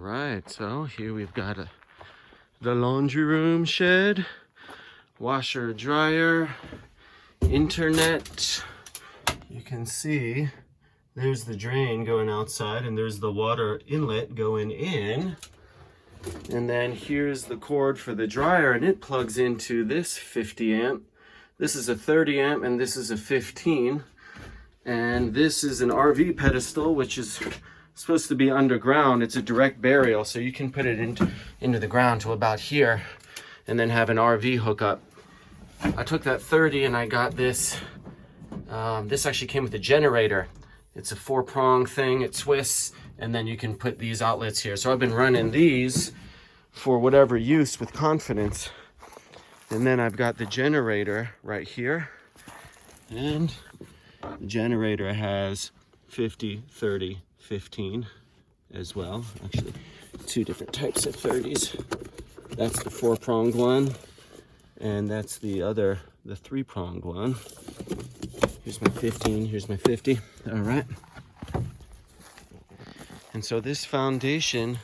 right, so here we've got the laundry room shed, washer, dryer, internet. You can see there's the drain going outside and there's the water inlet going in. And then here's the cord for the dryer, and it plugs into this 50 amp. This is a 30 amp and this is a 15. And this is an RV pedestal, which is supposed to be underground. It's a direct burial, so you can put it into the ground to about here and then have an RV hookup. I took that 30 and I got this. This actually came with a generator. It's a 4-prong thing, it twists, and then you can put these outlets here. So I've been running these for whatever use with confidence. And then I've got the generator right here. And the generator has 50, 30, 15 as well. Actually, 2 different types of 30s. That's the 4-pronged one. And that's the 3-pronged one. Here's my 15, here's my 50. All right. And so this foundation